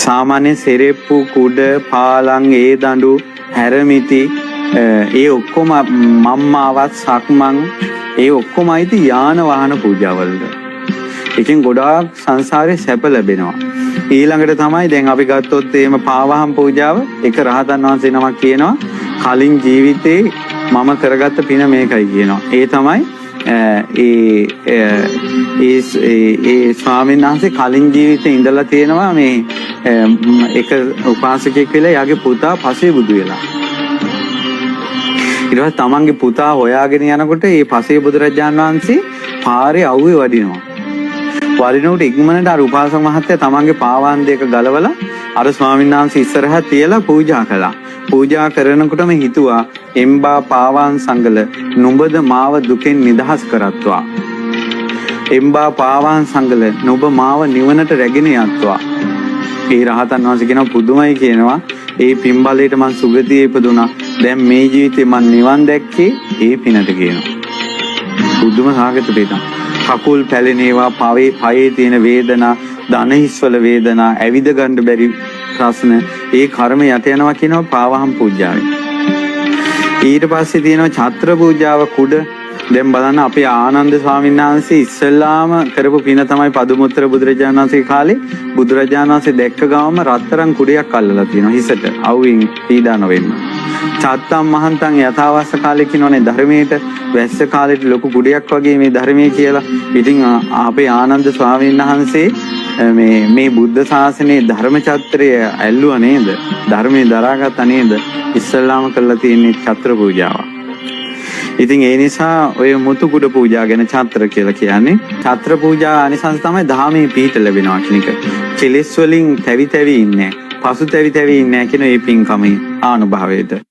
සාමාන්‍ය සෙරෙප්පු කුඩ පාලං ඒ දඬු හැරමිටි ඒ ඔක්කොම මම්මාවත් සක්මන් ඒ ඔක්කොම අයිති යාන වාහන පූජාවලට. එකෙන් ගොඩාක් සංසාරේ සැප ලැබෙනවා. ඊළඟට තමයි දැන් අපි ගත්තොත් එහෙම පාවහම් පූජාව එක රහතන් වහන්සේ නමක් කියනවා කලින් ජීවිතේ මම කරගත්ත පින මේකයි කියනවා. ඒ තමයි ඒ ස්වාමීන් වහන්සේ කලින් ජීවිතේ ඉඳලා තියෙනවා මේ එක උපාසකෙක් වෙලා යාගේ පුතා පසේ බුදු වෙලා. ඊට පස්සේ තමන්ගේ පුතා හොයාගෙන යනකොට මේ පසේ බුදුරජාණන් වහන්සේ පාරේ අවුවේ වඩිනවා. වරිනෝට ඉක්මනට අර උපාසක මහත්තයා තමන්ගේ පාවාන් දෙක ගලවලා අර ස්වාමීන් වහන්සේ ඉස්සරහා තියලා පූජා කළා. පූජා කරනකොටම හිතුවා එම්බා පාවාන් සංගල නුඹද මාව දුකෙන් නිදහස් කරත්වා. එම්බා පාවාන් සංගල නුඹ මාව නිවනට රැගෙන යත්වා. ඒ රහතන් වහන්සේ කියනවා පුදුමයි කියනවා. ඒ පින්බලයට මං සුගතියේ ඉපදුනා. දැන් මේ ජීවිතේ මං නිවන් දැක්කේ ඒ පිනට කියනවා. පුදුම සාගත පිටක්. කකුල් පැලෙනේවා පයේ තියෙන වේදනා දන හිස්වල වේදනා ඇවිද ගන්න බැරි ප්‍රශ්න ඒ කර්ම යට යනවා කියනවා පාවහම් පූජාවෙන්. ඊට පස්සේ තියෙනවා ඡත්‍ර පූජාව කුඩ. දැන් බලන්න අපේ ආනන්ද ස්වාමීන් වහන්සේ ඉස්සෙල්ලාම කරපු පින තමයි පදුමුත්තර බුදුරජාණන් වහන්සේ කාලේ බුදුරජාණන් වහන්සේ දැක්ක ගාම රත්තරන් කුඩයක් අල්ලලා තියෙනවා හිසට අවුවෙන් පීඩා නොවෙන්න. චත්තම් මහන්තන් යථාවස්ස කාලේ කියනෝනේ ධර්මයේට වැස්ස කාලේට ලොකු කුඩයක් වගේ මේ ධර්මයේ කියලා. ඉතින් අපේ ආනන්ද ස්වාමීන් වහන්සේ මේ බුද්ධ ශාසනයේ ධර්ම චත්‍රය ඇල්ලුවා නේද? ධර්මයේ දරාගත්තා නේද? ඉස්සල්ලාම කරලා තියෙන්නේ ඡත්‍ර පූජාව. ඉතින් ඒ නිසා ඔය මුතු කුඩ පූජා ගැන ඡත්‍ර කියලා කියන්නේ. ඡත්‍ර පූජා අනිසංස තමයි ධාමයේ පීඨ ලැබෙනවා කියන එක. කෙලෙස් වලින් තැවි තැවි ඉන්නේ. පසු තැවි තැවි ඉන්නේ කියන මේ පින්කමේ ආනුභාවයට.